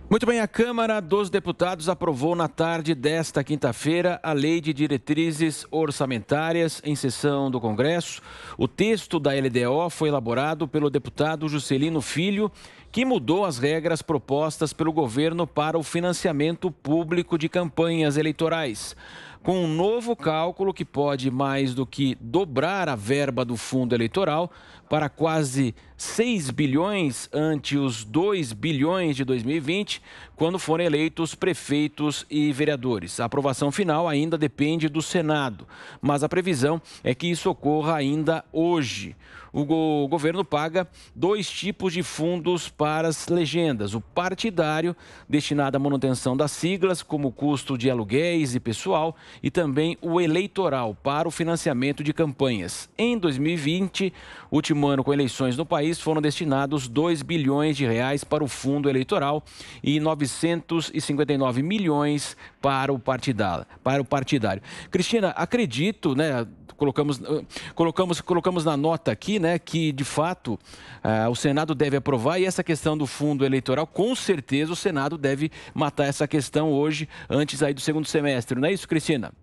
Muito bem, a Câmara dos Deputados aprovou na tarde desta quinta-feira a Lei de Diretrizes Orçamentárias em sessão do Congresso. O texto da LDO foi elaborado pelo deputado Juscelino Filho, que mudou as regras propostas pelo governo para o financiamento público de campanhas eleitorais. Com um novo cálculo que pode mais do que dobrar a verba do fundo eleitoral para quase 6 bilhões ante os 2 bilhões de 2020, quando forem eleitos prefeitos e vereadores. A aprovação final ainda depende do Senado, mas a previsão é que isso ocorra ainda hoje. O governo paga 2 tipos de fundos para as legendas. O partidário, destinado à manutenção das siglas, como custo de aluguéis e pessoal, e também o eleitoral, para o financiamento de campanhas. Em 2020, último ano com eleições no país, foram destinados 2 bilhões de reais para o fundo eleitoral e 959 milhões para o partidário. Cristina, acredito, né? Colocamos na nota aqui, né, que de fato o Senado deve aprovar, e essa questão do fundo eleitoral, com certeza o Senado deve matar essa questão hoje, antes aí do segundo semestre, não é isso, Cristina?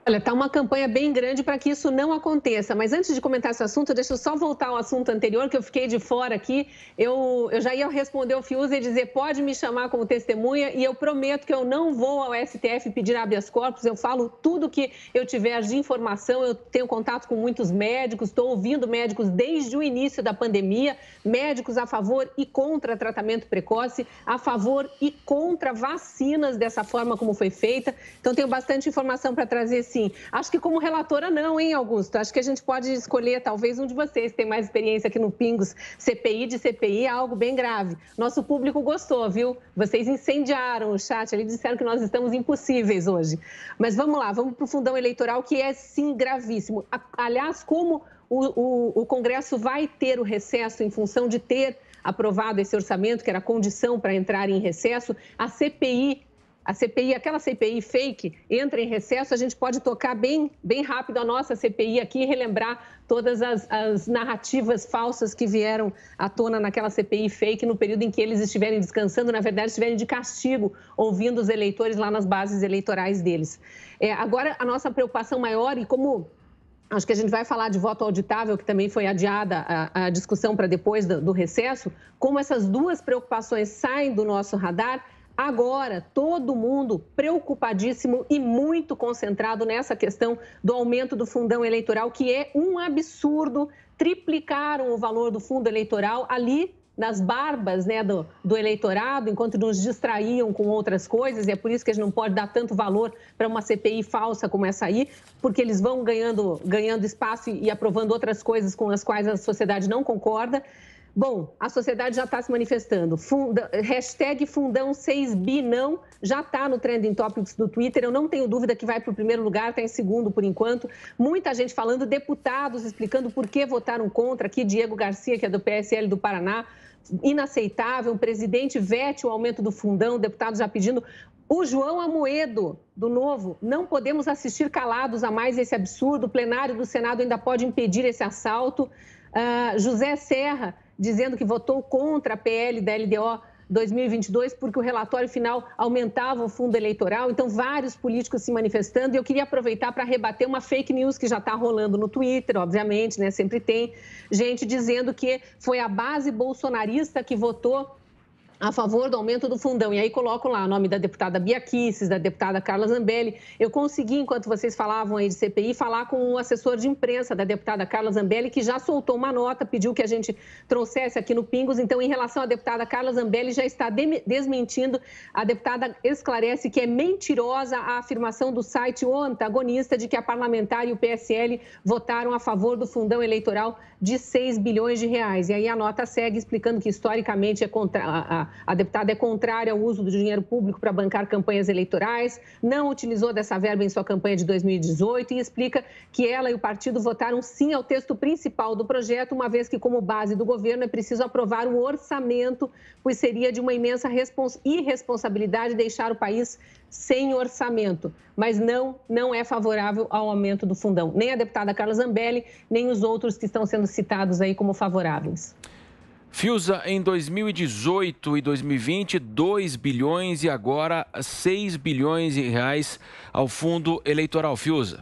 Olha, está uma campanha bem grande para que isso não aconteça. Mas antes de comentar esse assunto, deixa eu só voltar ao assunto anterior, que eu fiquei de fora aqui. Eu já ia responder ao Fiuza e dizer, pode me chamar como testemunha, e eu prometo que eu não vou ao STF pedir habeas corpus. Eu falo tudo que eu tiver de informação. Eu tenho contato com muitos médicos, estou ouvindo médicos desde o início da pandemia, médicos a favor e contra tratamento precoce, a favor e contra vacinas dessa forma como foi feita. Então, tenho bastante informação para trazer, sim. Acho que como relatora não, hein, Augusto? Acho que a gente pode escolher, talvez, um de vocês que tem mais experiência aqui no Pingos. CPI de CPI é algo bem grave. Nosso público gostou, viu? Vocês incendiaram o chat ali, disseram que nós estamos impossíveis hoje. Mas vamos lá, vamos para o fundão eleitoral, que é, sim, gravíssimo. Aliás, como o Congresso vai ter o recesso em função de ter aprovado esse orçamento, que era condição para entrar em recesso, a CPI, aquela CPI fake, entra em recesso, a gente pode tocar bem rápido a nossa CPI aqui e relembrar todas as narrativas falsas que vieram à tona naquela CPI fake no período em que eles estiverem descansando, na verdade, estiverem de castigo, ouvindo os eleitores lá nas bases eleitorais deles. Agora, a nossa preocupação maior, e como acho que a gente vai falar de voto auditável, que também foi adiada a discussão para depois do recesso, como essas duas preocupações saem do nosso radar. Agora, todo mundo preocupadíssimo e muito concentrado nessa questão do aumento do fundão eleitoral, que é um absurdo. Triplicaram o valor do fundo eleitoral ali nas barbas, né, do eleitorado, enquanto nos distraíam com outras coisas, e é por isso que a gente não pode dar tanto valor para uma CPI falsa como essa aí, porque eles vão ganhando espaço e aprovando outras coisas com as quais a sociedade não concorda. Bom, a sociedade já está se manifestando. Hashtag Fundão 6bi não, já está no Trending Topics do Twitter. Eu não tenho dúvida que vai para o primeiro lugar, está em segundo por enquanto. Muita gente falando, deputados explicando por que votaram contra. Aqui, Diego Garcia, que é do PSL do Paraná. Inaceitável, o presidente vete o aumento do fundão, deputados já pedindo. O João Amoedo, do Novo, não podemos assistir calados a mais esse absurdo. O plenário do Senado ainda pode impedir esse assalto. José Serra, dizendo que votou contra a PL da LDO 2022 porque o relatório final aumentava o fundo eleitoral. Então, vários políticos se manifestando. E eu queria aproveitar para rebater uma fake news que já está rolando no Twitter, obviamente, né? Sempre tem gente dizendo que foi a base bolsonarista que votou a favor do aumento do fundão. E aí coloco lá o nome da deputada Bia Kicis, da deputada Carla Zambelli. Eu consegui, enquanto vocês falavam aí de CPI, falar com o assessor de imprensa da deputada Carla Zambelli, que já soltou uma nota, pediu que a gente trouxesse aqui no Pingos. Então, em relação à deputada Carla Zambelli, já está desmentindo. A deputada esclarece que é mentirosa a afirmação do site O Antagonista de que a parlamentar e o PSL votaram a favor do fundão eleitoral de 6 bilhões de reais. E aí a nota segue explicando que, historicamente, a deputada é contrária ao uso do dinheiro público para bancar campanhas eleitorais, não utilizou dessa verba em sua campanha de 2018 e explica que ela e o partido votaram sim ao texto principal do projeto, uma vez que, como base do governo, é preciso aprovar um orçamento, pois seria de uma imensa irresponsabilidade deixar o país sem orçamento. Mas não é favorável ao aumento do fundão. Nem a deputada Carla Zambelli, nem os outros que estão sendo citados aí como favoráveis. Fiuza, em 2018 e 2020, 2 bilhões e agora 6 bilhões de reais ao fundo eleitoral. Fiuza.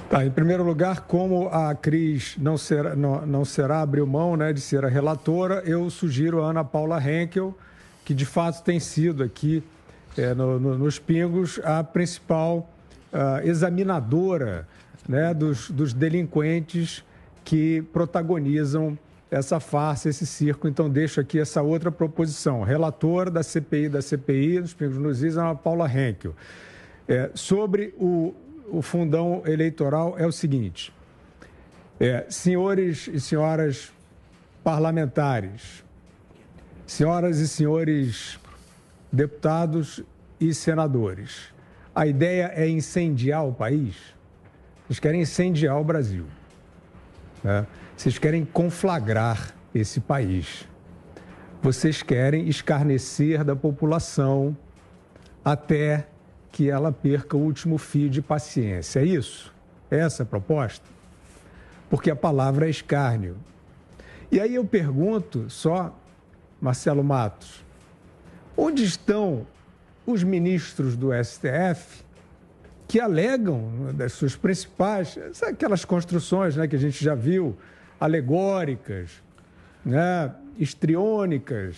Tá, em primeiro lugar, como a Cris não será abriu mão, né, de ser a relatora, eu sugiro a Ana Paula Henkel, que de fato tem sido aqui nos Pingos a principal examinadora, né, dos delinquentes que protagonizam essa farsa, esse circo. Então, deixo aqui essa outra proposição. Relatora da CPI dos Pingos nos Is, Ana Paula Henkel. Sobre o fundão eleitoral é o seguinte, senhores e senhoras parlamentares, senhoras e senhores deputados e senadores, a ideia é incendiar o país? Vocês querem incendiar o Brasil, né? Vocês querem conflagrar esse país. Vocês querem escarnecer da população até que ela perca o último fio de paciência. É isso? É essa a proposta? Porque a palavra é escárnio. E aí eu pergunto só, Marcelo Matos, onde estão os ministros do STF que alegam das suas principais, aquelas construções, né, que a gente já viu, alegóricas, né, histriônicas,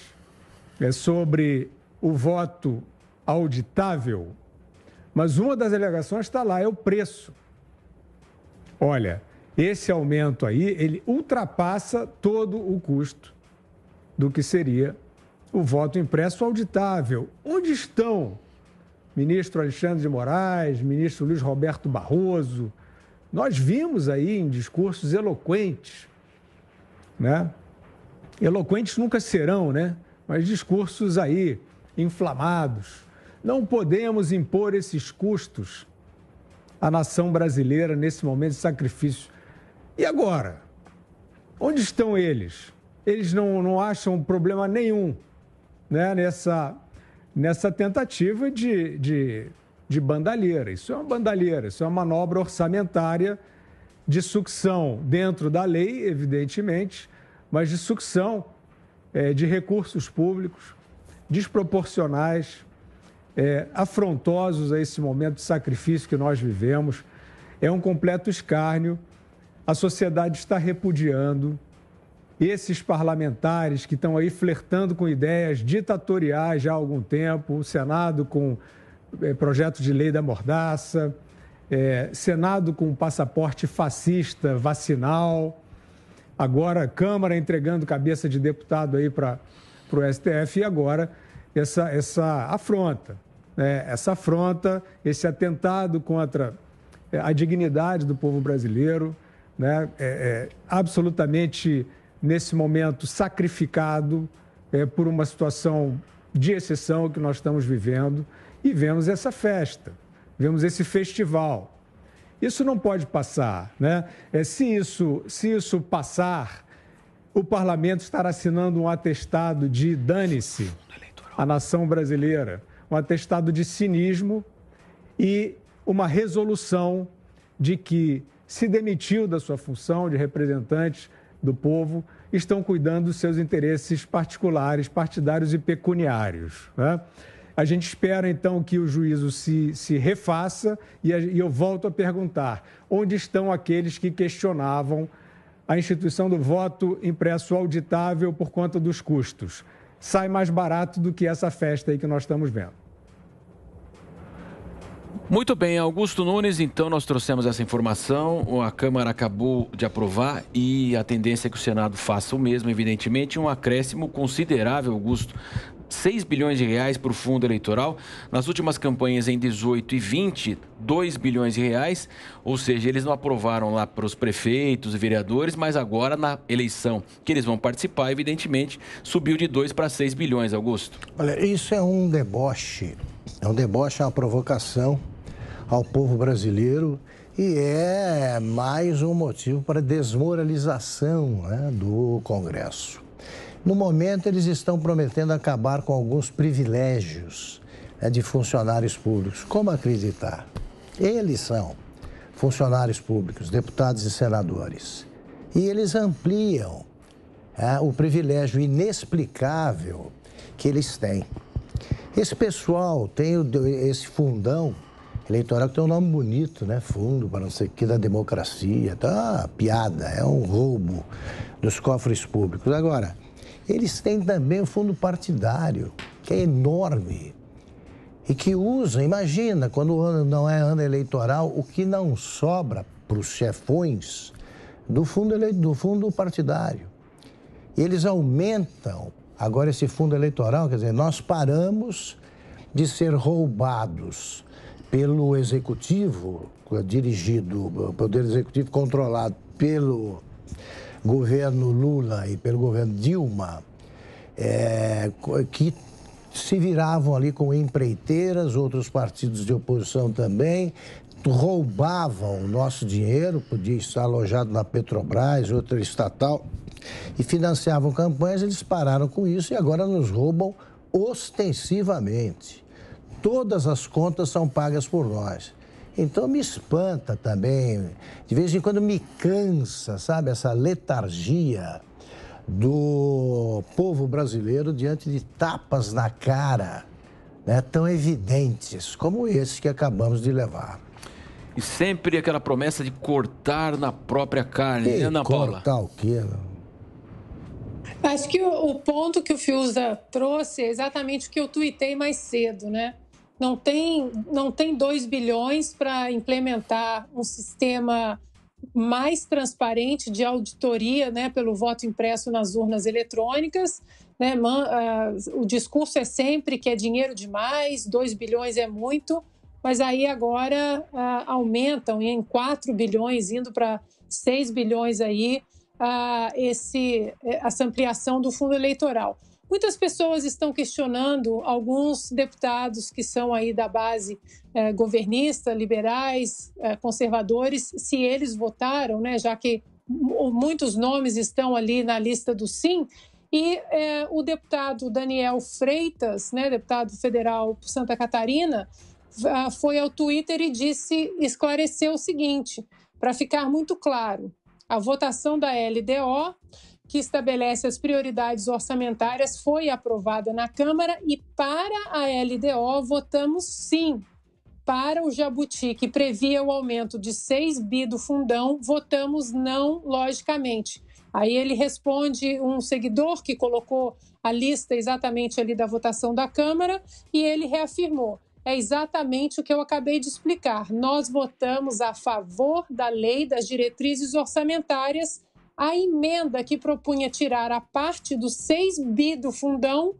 sobre o voto auditável? Mas uma das alegações está lá, é o preço. Olha, esse aumento aí, ele ultrapassa todo o custo do que seria o voto impresso auditável. Onde estão ministro Alexandre de Moraes, ministro Luiz Roberto Barroso? Nós vimos aí em discursos eloquentes, né? Eloquentes nunca serão, né? Mas discursos aí inflamados. Não podemos impor esses custos à nação brasileira nesse momento de sacrifício. E agora? Onde estão eles? Eles não acham problema nenhum, né, nessa tentativa de bandalheira. Isso é uma bandalheira, isso é uma manobra orçamentária de sucção dentro da lei, evidentemente, mas de sucção de recursos públicos desproporcionais, afrontosos a esse momento de sacrifício que nós vivemos. É um completo escárnio. A sociedade está repudiando esses parlamentares que estão aí flertando com ideias ditatoriais já há algum tempo, o Senado com projeto de lei da mordaça, Senado com passaporte fascista vacinal, agora a Câmara entregando cabeça de deputado aí para o STF e agora essa afronta, né? Essa afronta, esse atentado contra a dignidade do povo brasileiro, né? Absolutamente, nesse momento, sacrificado por uma situação de exceção que nós estamos vivendo, e vemos essa festa, vemos esse festival. Isso não pode passar, né? Se isso passar, o parlamento estará assinando um atestado de dane-se a nação brasileira, um atestado de cinismo e uma resolução de que se demitiu da sua função de representantes do povo, estão cuidando dos seus interesses particulares, partidários e pecuniários, né? A gente espera, então, que o juízo se refaça e eu volto a perguntar, onde estão aqueles que questionavam a instituição do voto impresso auditável por conta dos custos? Sai mais barato do que essa festa aí que nós estamos vendo. Muito bem, Augusto Nunes, então nós trouxemos essa informação, a Câmara acabou de aprovar e a tendência é que o Senado faça o mesmo, evidentemente, um acréscimo considerável, Augusto, 6 bilhões de reais para o fundo eleitoral. Nas últimas campanhas em 18 e 20, 2 bilhões de reais, ou seja, eles não aprovaram lá para os prefeitos e vereadores, mas agora na eleição que eles vão participar, evidentemente, subiu de 2 para 6 bilhões, Augusto. Olha, isso é um deboche, é uma provocação ao povo brasileiro e é mais um motivo para desmoralização, né, do Congresso. No momento, eles estão prometendo acabar com alguns privilégios, né, de funcionários públicos. Como acreditar? Eles são funcionários públicos, deputados e senadores. E eles ampliam o privilégio inexplicável que eles têm. Esse pessoal tem esse fundão eleitoral que tem um nome bonito, né? Fundo para não sei o que da democracia. Tá piada, é um roubo dos cofres públicos. Agora, eles têm também o fundo partidário, que é enorme e que usa, imagina, quando o ano não é ano eleitoral, o que não sobra para os chefões do fundo partidário. E eles aumentam agora esse fundo eleitoral, quer dizer, nós paramos de ser roubados pelo executivo, o poder executivo controlado pelo governo Lula e pelo governo Dilma, que se viravam ali com empreiteiras, outros partidos de oposição também, roubavam o nosso dinheiro, podia estar alojado na Petrobras, outra estatal, e financiavam campanhas. Eles pararam com isso e agora nos roubam ostensivamente. Todas as contas são pagas por nós. Então me espanta também, de vez em quando me cansa, sabe, essa letargia do povo brasileiro diante de tapas na cara, né, tão evidentes como esse que acabamos de levar. E sempre aquela promessa de cortar na própria carne, né, Ana Paula? Cortar o quê? Acho que o ponto que o Fiuza trouxe é exatamente o que eu tuitei mais cedo, né? Não tem 2 bilhões para implementar um sistema mais transparente de auditoria, né, pelo voto impresso nas urnas eletrônicas. Né? O discurso é sempre que é dinheiro demais, 2 bilhões é muito, mas aí agora aumentam em 4 bilhões, indo para 6 bilhões aí, essa ampliação do fundo eleitoral. Muitas pessoas estão questionando alguns deputados que são aí da base governista, liberais, conservadores, se eles votaram, né, já que muitos nomes estão ali na lista do sim. E o deputado Daniel Freitas, né, deputado federal por Santa Catarina, foi ao Twitter e esclareceu o seguinte, para ficar muito claro: a votação da LDO, que estabelece as prioridades orçamentárias, foi aprovada na Câmara e para a LDO votamos sim. Para o Jabuti, que previa o aumento de 6 bi do fundão, votamos não, logicamente. Aí ele responde um seguidor que colocou a lista exatamente ali da votação da Câmara e ele reafirmou: é exatamente o que eu acabei de explicar. Nós votamos a favor da lei das diretrizes orçamentárias. A emenda que propunha tirar a parte dos 6 bi do fundão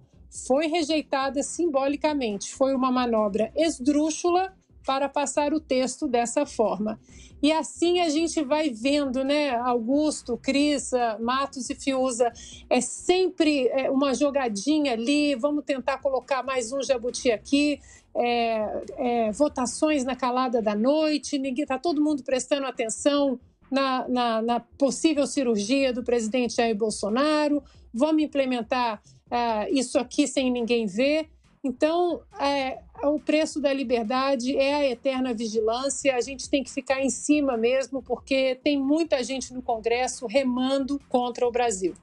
foi rejeitada simbolicamente. Foi uma manobra esdrúxula para passar o texto dessa forma. E assim a gente vai vendo, né, Augusto, Cris, Matos e Fiuza, é sempre uma jogadinha ali, vamos tentar colocar mais um jabuti aqui, votações na calada da noite, está todo mundo prestando atenção na possível cirurgia do presidente Jair Bolsonaro, vamos implementar isso aqui sem ninguém ver. Então, o preço da liberdade é a eterna vigilância, a gente tem que ficar em cima mesmo, porque tem muita gente no Congresso remando contra o Brasil.